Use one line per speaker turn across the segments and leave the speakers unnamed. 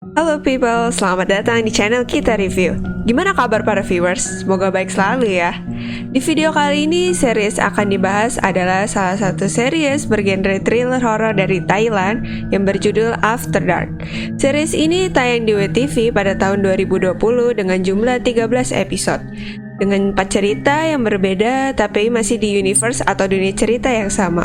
Halo people, selamat datang di channel Kita Review. Gimana kabar para viewers? Semoga baik selalu ya. Di video kali ini, series akan dibahas adalah salah satu series bergenre thriller horor dari Thailand yang berjudul After Dark. Series ini tayang di WTV pada tahun 2020 dengan jumlah 13 episode. Dengan 4 cerita yang berbeda tapi masih di universe atau dunia cerita yang sama.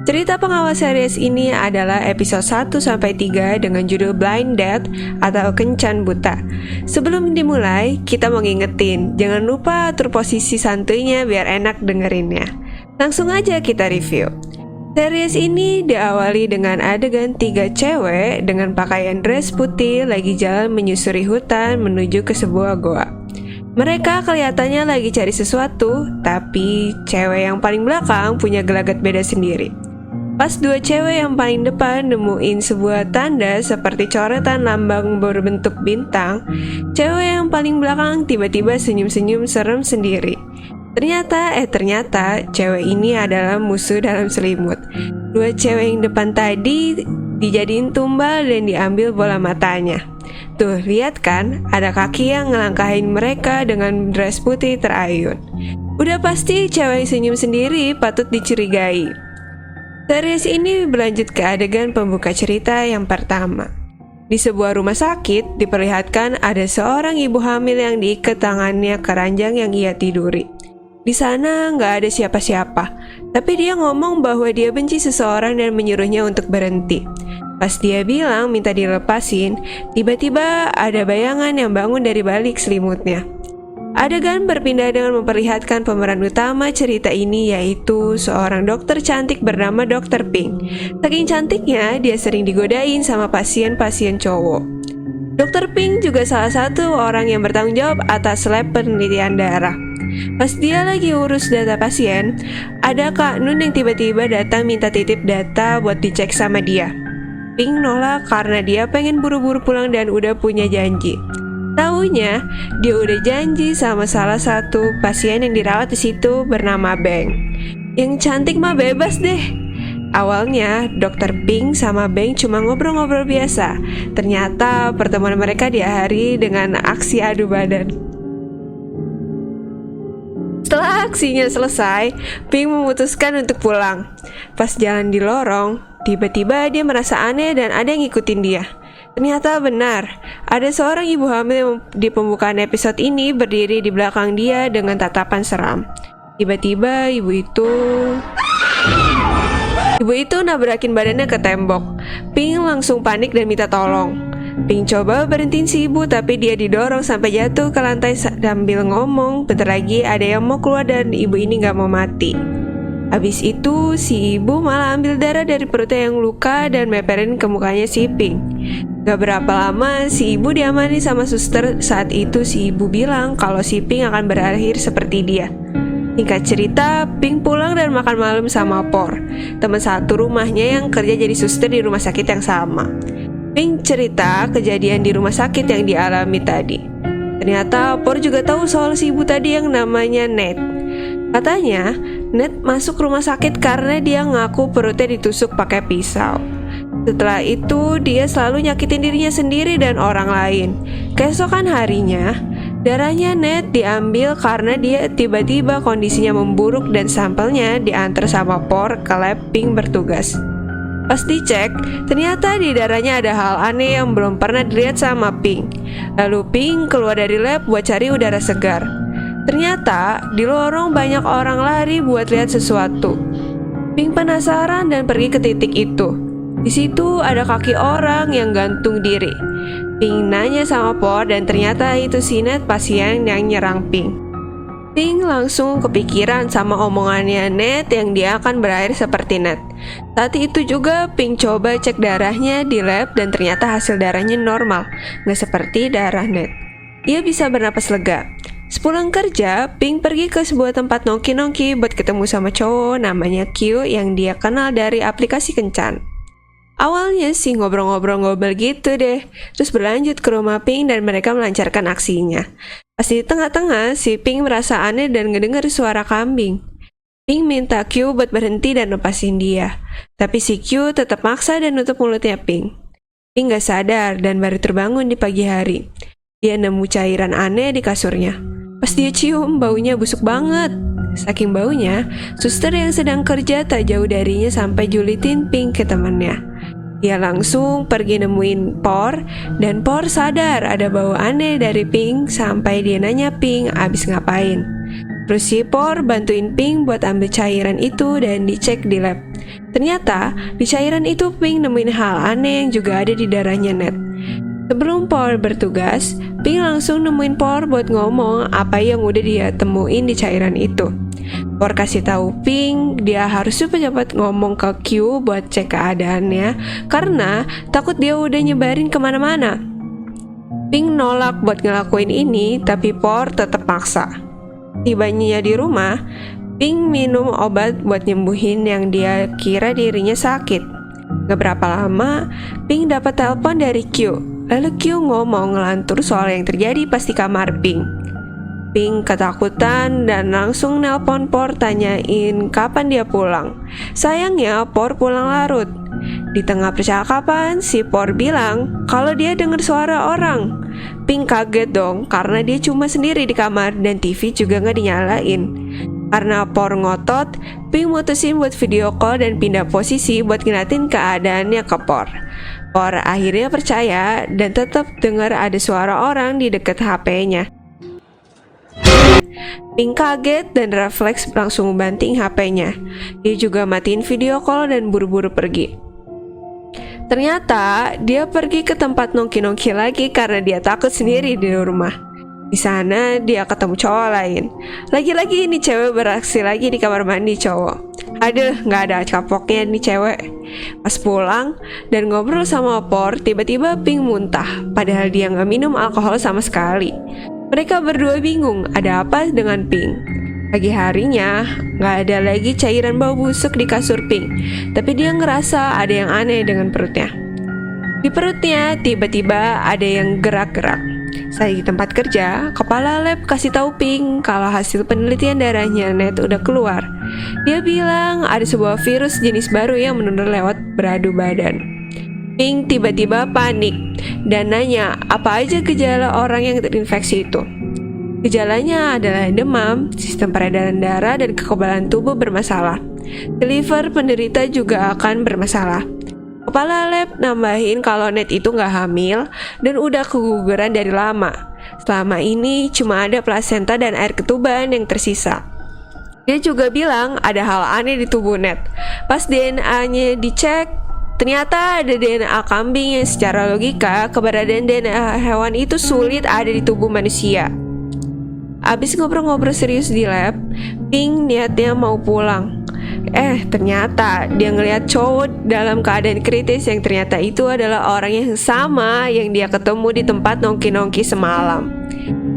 Cerita pengawal series ini adalah episode 1-3 dengan judul Blind Date atau Kencan Buta. Sebelum dimulai, kita mau ngingetin, jangan lupa atur posisi santuinya biar enak dengerinnya. Langsung aja kita review. Series ini diawali dengan adegan 3 cewek dengan pakaian dress putih lagi jalan menyusuri hutan menuju ke sebuah goa. Mereka kelihatannya lagi cari sesuatu, tapi cewek yang paling belakang punya gelagat beda sendiri. Pas 2 cewek yang paling depan nemuin sebuah tanda seperti coretan lambang berbentuk bintang, cewek yang paling belakang tiba-tiba senyum-senyum serem sendiri. Ternyata cewek ini adalah musuh dalam selimut. 2 cewek yang depan tadi dijadiin tumbal dan diambil bola matanya. Tuh, lihat kan, ada kaki yang ngelangkahin mereka dengan dress putih terayun. Udah pasti cewek yang senyum sendiri patut dicurigai. Series ini berlanjut ke adegan pembuka cerita yang pertama. Di sebuah rumah sakit, diperlihatkan ada seorang ibu hamil yang diikat tangannya ke ranjang yang ia tiduri. Di sana nggak ada siapa-siapa, tapi dia ngomong bahwa dia benci seseorang dan menyuruhnya untuk berhenti. Pas dia bilang minta dilepasin, tiba-tiba ada bayangan yang bangun dari balik selimutnya. Adegan berpindah dengan memperlihatkan pemeran utama cerita ini, yaitu seorang dokter cantik bernama Dr. Pink. Saking cantiknya, dia sering digodain sama pasien-pasien cowok. Dr. Pink juga salah satu orang yang bertanggung jawab atas lab penelitian darah. Pas dia lagi urus data pasien, ada Kak Nun yang tiba-tiba datang minta titip data buat dicek sama dia. Pink nolak karena dia pengen buru-buru pulang dan udah punya janji. Taunya, dia udah janji sama salah satu pasien yang dirawat di situ bernama Beng. Yang cantik mah bebas deh. Awalnya, Dr. Pink sama Beng cuma ngobrol-ngobrol biasa. Ternyata pertemuan mereka diakhiri dengan aksi adu badan. Setelah aksinya selesai, Pink memutuskan untuk pulang. Pas jalan di lorong, tiba-tiba dia merasa aneh dan ada yang ngikutin dia. Ternyata benar, ada seorang ibu hamil yang di pembukaan episode ini berdiri di belakang dia dengan tatapan seram. Tiba-tiba ibu itu nabrakin badannya ke tembok. Pink langsung panik dan minta tolong. Pink coba berhentiin si ibu, tapi dia didorong sampai jatuh ke lantai sambil ngomong, bentar lagi ada yang mau keluar dan ibu ini gak mau mati. Habis itu si ibu malah ambil darah dari perutnya yang luka dan meperin ke mukanya si Pink. Gak berapa lama si ibu diamani sama suster. Saat itu si ibu bilang kalau si Pink akan berakhir seperti dia. Singkat cerita, Pink pulang dan makan malam sama Por, teman satu rumahnya yang kerja jadi suster di rumah sakit yang sama. Pink cerita kejadian di rumah sakit yang dialami tadi. Ternyata Por juga tahu soal si ibu tadi yang namanya Ned. Katanya, Ned masuk rumah sakit karena dia ngaku perutnya ditusuk pakai pisau. Setelah itu, dia selalu nyakitin dirinya sendiri dan orang lain. Keesokan harinya, darahnya Ned diambil karena dia tiba-tiba kondisinya memburuk dan sampelnya diantar sama Por ke lab Pink bertugas. Pas dicek, ternyata di darahnya ada hal aneh yang belum pernah dilihat sama Pink. Lalu Pink keluar dari lab buat cari udara segar. Ternyata di lorong banyak orang lari buat lihat sesuatu. Pink penasaran dan pergi ke titik itu. Di situ ada kaki orang yang gantung diri. Pink nanya sama Por dan ternyata itu si Ned, pasien yang nyerang Pink. Pink langsung kepikiran sama omongannya Ned yang dia akan berakhir seperti Ned. Saat itu juga Pink coba cek darahnya di lab dan ternyata hasil darahnya normal, gak seperti darah Ned. Ia bisa bernapas lega. Sepulang kerja, Pink pergi ke sebuah tempat nongki-nongki buat ketemu sama cowok namanya Q yang dia kenal dari aplikasi kencan. Awalnya sih ngobrol-ngobrol gitu deh, terus berlanjut ke rumah Pink dan mereka melancarkan aksinya. Pas di tengah-tengah, si Pink merasa aneh dan ngedenger suara kambing. Pink minta Q buat berhenti dan lepasin dia, tapi si Q tetap maksa dan nutup mulutnya Pink. Pink gak sadar dan baru terbangun di pagi hari. Dia nemu cairan aneh di kasurnya. Pas dia cium, baunya busuk banget. Saking baunya, suster yang sedang kerja tak jauh darinya sampai julitin Pink ke temannya. Dia langsung pergi nemuin Por, dan Por sadar ada bau aneh dari Pink sampai dia nanya Pink abis ngapain. Terus si Por bantuin Pink buat ambil cairan itu dan dicek di lab. Ternyata di cairan itu Pink nemuin hal aneh yang juga ada di darahnya Ned. Sebelum Por bertugas, Pink langsung nemuin Por buat ngomong apa yang udah dia temuin di cairan itu. Por kasih tahu Pink dia harus cepat-cepat ngomong ke Q buat cek keadaannya karena takut dia udah nyebarin kemana-mana. Pink nolak buat ngelakuin ini, tapi Por tetap maksa. Tibanya di rumah, Pink minum obat buat nyembuhin yang dia kira dirinya sakit. Gak berapa lama, Pink dapat telepon dari Q. Lalu Q ngomong ngelantur soal yang terjadi pas di kamar Pink. Pink ketakutan dan langsung nelpon Por tanyain kapan dia pulang. Sayangnya Por pulang larut. Di tengah percakapan, si Por bilang kalau dia dengar suara orang. Pink kaget dong karena dia cuma sendiri di kamar dan TV juga gak dinyalain. Karena Por ngotot, Pink mutusin buat video call dan pindah posisi buat ngeliatin keadaannya ke Por. Por akhirnya percaya dan tetap dengar ada suara orang di dekat HP-nya. Pink kaget dan refleks langsung banting HP-nya. Dia juga matiin video call dan buru-buru pergi. Ternyata dia pergi ke tempat nongki-nongki lagi karena dia takut sendiri di rumah. Di sana dia ketemu cowok lain. Lagi-lagi ini cewek beraksi lagi di kamar mandi cowok. Aduh, gak ada kapoknya nih cewek. Pas pulang dan ngobrol sama Por, tiba-tiba Pink muntah. Padahal dia gak minum alkohol sama sekali. Mereka berdua bingung ada apa dengan Pink. Pagi harinya, gak ada lagi cairan bau busuk di kasur Pink, tapi dia ngerasa ada yang aneh dengan perutnya. Di perutnya tiba-tiba ada yang gerak-gerak. Saat di tempat kerja, kepala lab kasih tahu Pink kalau hasil penelitian darahnya Ned udah keluar. Dia bilang ada sebuah virus jenis baru yang menular lewat beradu badan. Pink tiba-tiba panik dan nanya apa aja gejala orang yang terinfeksi itu. Gejalanya adalah demam, sistem peredaran darah, dan kekebalan tubuh bermasalah. Liver penderita juga akan bermasalah. Kepala lab nambahin kalau Ned itu gak hamil dan udah keguguran dari lama. Selama ini cuma ada plasenta dan air ketuban yang tersisa. Dia juga bilang ada hal aneh di tubuh Ned. Pas DNA-nya dicek, ternyata ada DNA kambing yang secara logika keberadaan DNA hewan itu sulit ada di tubuh manusia. Abis ngobrol-ngobrol serius di lab, Pink niatnya mau pulang. Ternyata dia ngelihat cowok dalam keadaan kritis yang ternyata itu adalah orang yang sama yang dia ketemu di tempat nongki-nongki semalam.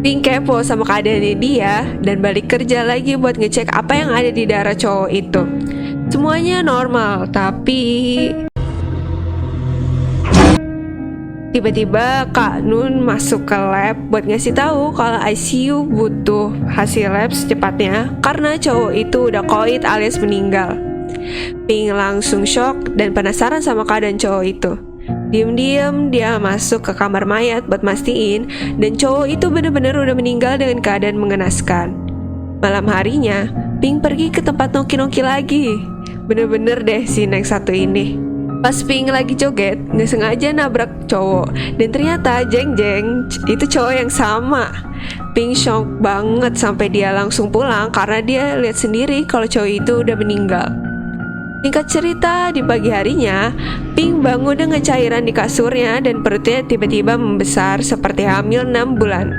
Pink kepo sama keadaannya dia dan balik kerja lagi buat ngecek apa yang ada di darah cowok itu. Semuanya normal, tapi tiba-tiba Kak Nun masuk ke lab buat ngasih tahu kalau ICU butuh hasil lab secepatnya karena cowok itu udah koit alias meninggal. Pink langsung shock dan penasaran sama keadaan cowok itu. Diam-diam dia masuk ke kamar mayat buat mastiin dan cowok itu benar-benar udah meninggal dengan keadaan mengenaskan. Malam harinya, Pink pergi ke tempat nongki-nongki lagi. Bener-bener deh si Next satu ini. Pas Pink lagi joget, gak sengaja nabrak cowok. Dan ternyata jeng-jeng, itu cowok yang sama. Pink shock banget sampai dia langsung pulang karena dia lihat sendiri kalau cowok itu udah meninggal. Singkat cerita, di pagi harinya, Pink bangun dengan cairan di kasurnya dan perutnya tiba-tiba membesar seperti hamil 6 bulan.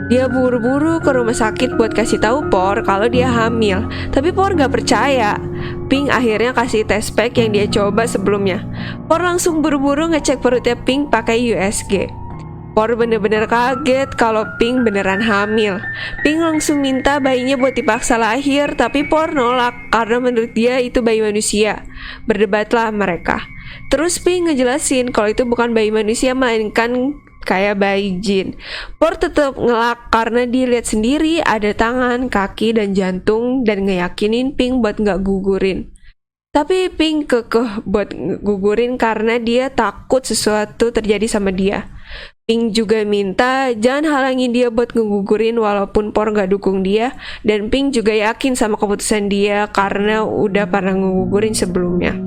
Dia buru-buru ke rumah sakit buat kasih tahu Por kalau dia hamil, tapi Por gak percaya. Pink akhirnya kasih tes pack yang dia coba sebelumnya. Por langsung buru-buru ngecek perutnya Pink pakai USG. Por bener-bener kaget kalau Pink beneran hamil. Pink langsung minta bayinya buat dipaksa lahir, tapi Por nolak karena menurut dia itu bayi manusia. Berdebatlah mereka. Terus Pink ngejelasin kalau itu bukan bayi manusia melainkan kayak bayi jin. Por tetap ngelak karena dia lihat sendiri ada tangan, kaki, dan jantung dan ngeyakinin Pink buat gak gugurin. Tapi Pink kekeh buat gugurin karena dia takut sesuatu terjadi sama dia. Pink juga minta jangan halangin dia buat ngegugurin walaupun Por gak dukung dia. Dan Pink juga yakin sama keputusan dia karena udah pernah ngegugurin sebelumnya.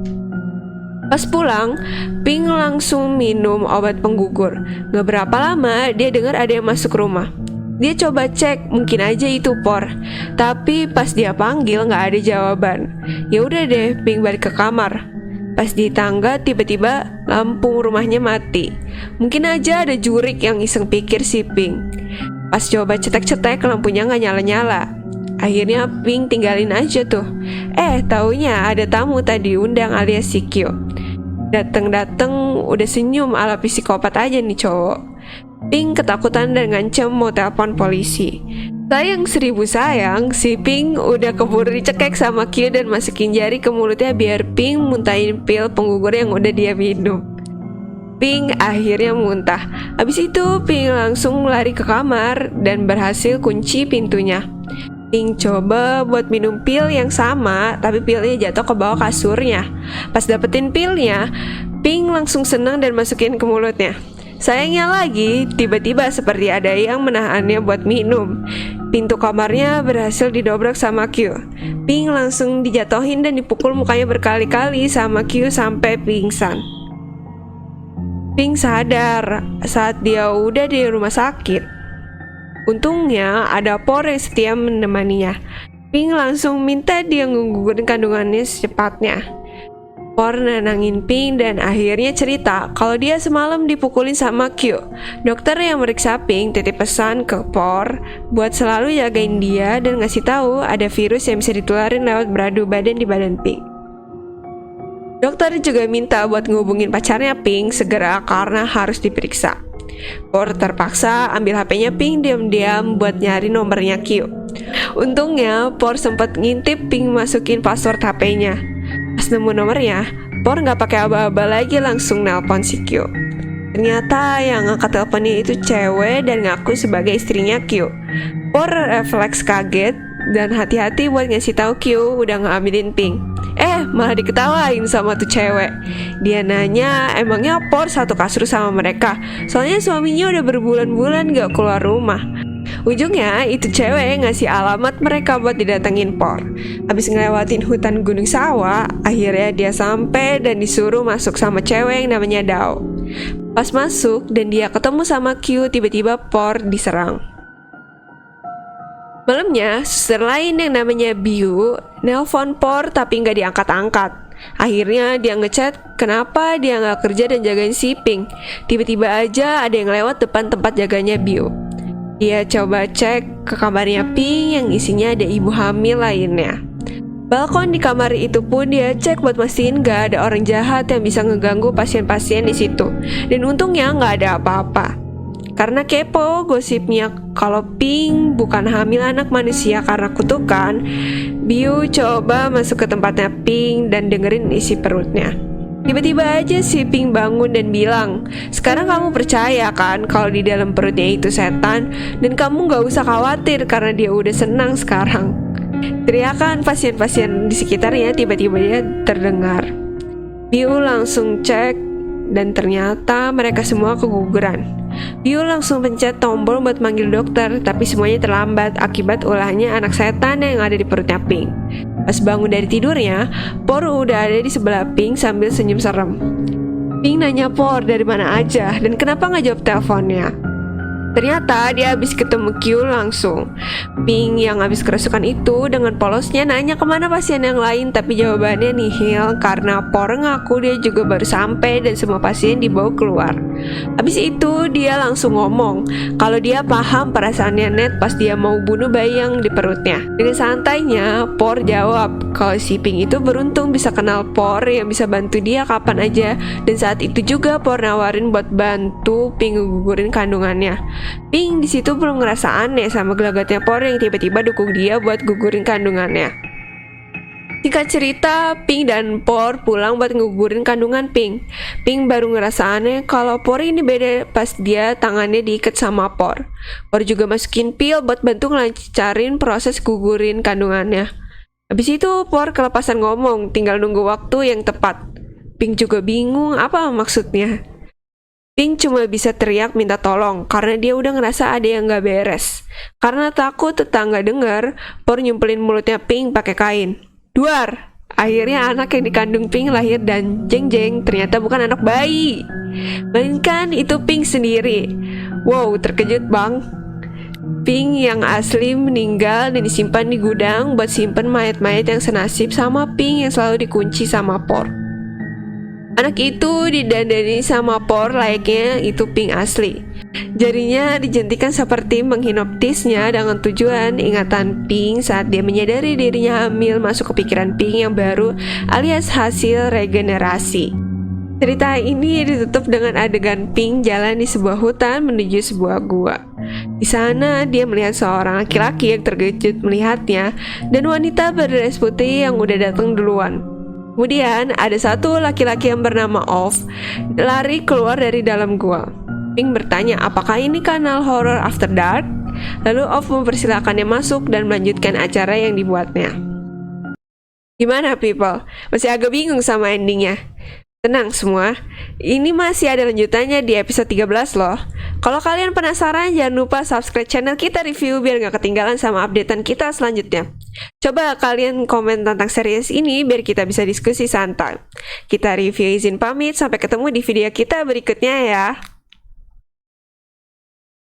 Pas pulang, Pink langsung minum obat penggugur. Gak berapa lama dia dengar ada yang masuk rumah. Dia coba cek, mungkin aja itu Por. Tapi pas dia panggil gak ada jawaban. Ya udah deh, Pink balik ke kamar. Pas di tangga tiba-tiba lampu rumahnya mati. Mungkin aja ada jurik yang iseng pikir si Pink. Pas coba cetek-cetek lampunya gak nyala-nyala. Akhirnya Pink tinggalin aja tuh. Taunya ada tamu tadi undang alias si Kyo. Dateng-dateng udah senyum ala psikopat aja nih cowok. Pink ketakutan dan ngancem mau telepon polisi. Sayang 1000 sayang, si Pink udah keburu dicekek sama Kyo dan masukin jari ke mulutnya biar Pink muntahin pil penggugur yang udah dia minum. Pink akhirnya muntah. Abis itu Pink langsung lari ke kamar dan berhasil kunci pintunya. Pink coba buat minum pil yang sama, tapi pilnya jatuh ke bawah kasurnya. Pas dapetin pilnya, Pink langsung senang dan masukin ke mulutnya. Sayangnya lagi, tiba-tiba seperti ada yang menahannya buat minum. Pintu kamarnya berhasil didobrak sama Kyo. Pink langsung dijatuhin dan dipukul mukanya berkali-kali sama Kyo sampai pingsan. Pink sadar saat dia udah di rumah sakit. Untungnya ada Por yang setia menemaninya. Pink langsung minta dia ngegugurin kandungannya secepatnya. Por nenangin Pink dan akhirnya cerita kalau dia semalam dipukulin sama Kyo. Dokter yang meriksa Pink titip pesan ke Por buat selalu jagain dia dan ngasih tahu ada virus yang bisa ditularin lewat beradu badan di badan Pink. Dokter juga minta buat ngehubungin pacarnya Pink segera karena harus diperiksa. Por terpaksa ambil HP-nya Pink diam-diam buat nyari nomornya Kyo. Untungnya Por sempat ngintip Pink masukin password HP-nya. Pas nemu nomornya, Por gak pakai aba-aba lagi langsung nelpon si Kyo. Ternyata yang angkat teleponnya itu cewek dan ngaku sebagai istrinya Kyo. Por refleks kaget dan hati-hati buat ngasih tahu Kyo udah ngambilin Pink. Malah diketawain sama tuh cewek. Dia nanya emangnya Por satu kasur sama mereka, soalnya suaminya udah berbulan-bulan gak keluar rumah. Ujungnya itu cewek ngasih alamat mereka buat didatengin Por. Habis ngelewatin hutan gunung sawah, akhirnya dia sampai dan disuruh masuk sama cewek yang namanya Dao. Pas masuk dan dia ketemu sama Kyo, tiba-tiba Por diserang. Malamnya, suster lain yang namanya Biu nelpon Por tapi nggak diangkat-angkat. Akhirnya dia ngechat kenapa dia nggak kerja dan jagain si Pink. Tiba-tiba aja ada yang lewat depan tempat jaganya Biu. Dia coba cek ke kamarnya Pink yang isinya ada ibu hamil lainnya. Balkon di kamar itu pun dia cek buat mastiin gak ada orang jahat yang bisa ngeganggu pasien-pasien di situ. Dan untungnya nggak ada apa-apa. Karena kepo gosipnya kalau Pink bukan hamil anak manusia karena kutukan, Biu coba masuk ke tempatnya Pink dan dengerin isi perutnya. Tiba-tiba aja si Pink bangun dan bilang, sekarang kamu percaya kan kalau di dalam perutnya itu setan, dan kamu gak usah khawatir karena dia udah senang sekarang. Teriakan pasien-pasien di sekitarnya tiba-tiba dia terdengar. Biu langsung cek dan ternyata mereka semua keguguran. Biu langsung pencet tombol buat manggil dokter, tapi semuanya terlambat akibat ulahnya anak setan yang ada di perutnya Pink. Pas bangun dari tidurnya, Por udah ada di sebelah Pink sambil senyum serem. Pink nanya Por dari mana aja dan kenapa gak jawab teleponnya. Ternyata dia habis ketemu Kyo langsung. Pink yang habis kerasukan itu dengan polosnya nanya kemana pasien yang lain, tapi jawabannya nihil karena Por ngaku dia juga baru sampai dan semua pasien dibawa keluar. Habis itu dia langsung ngomong kalau dia paham perasaannya Net pas dia mau bunuh bayi yang di perutnya. Dengan santainya Por jawab kalau si Pink itu beruntung bisa kenal Por yang bisa bantu dia kapan aja, dan saat itu juga Por nawarin buat bantu Pink ngegugurin kandungannya. Pink di situ belum ngerasa aneh sama gelagatnya Por yang tiba-tiba dukung dia buat gugurin kandungannya. Singkat cerita, Pink dan Por pulang buat ngegugurin kandungan Pink. Pink baru ngerasa aneh kalau Por ini beda pas dia tangannya diikat sama Por. Por juga masukin pil buat bantu ngelancarin proses gugurin kandungannya. Habis itu Por kelepasan ngomong, tinggal nunggu waktu yang tepat. Pink juga bingung apa maksudnya. Pink cuma bisa teriak minta tolong karena dia udah ngerasa ada yang gak beres. Karena takut tetangga dengar, Por nyumpelin mulutnya Pink pakai kain. Duar! Akhirnya anak yang dikandung Pink lahir dan jeng-jeng ternyata bukan anak bayi, melainkan itu Pink sendiri. Wow, terkejut bang. Pink yang asli meninggal dan disimpan di gudang buat simpen mayat-mayat yang senasib sama Pink yang selalu dikunci sama Por. Anak itu didandani sama Por layaknya itu Pink asli. Jarinya dijentikan seperti menghinoptisnya dengan tujuan ingatan Pink saat dia menyadari dirinya hamil masuk ke pikiran Pink yang baru alias hasil regenerasi. Cerita ini ditutup dengan adegan Pink jalan di sebuah hutan menuju sebuah gua. Di sana dia melihat seorang laki-laki yang terkejut melihatnya dan wanita berdress putih yang udah datang duluan. Kemudian ada satu laki-laki yang bernama Off lari keluar dari dalam gua. Pink bertanya apakah ini kanal horror After Dark. Lalu Off mempersilakannya masuk dan melanjutkan acara yang dibuatnya. Gimana people? Masih agak bingung sama endingnya? Tenang semua, ini masih ada lanjutannya di episode 13 loh. Kalau kalian penasaran, jangan lupa subscribe channel Kita Review biar gak ketinggalan sama updatean kita selanjutnya. Coba kalian komen tentang series ini biar kita bisa diskusi santai. Kita Review izin pamit, sampai ketemu di video kita berikutnya ya.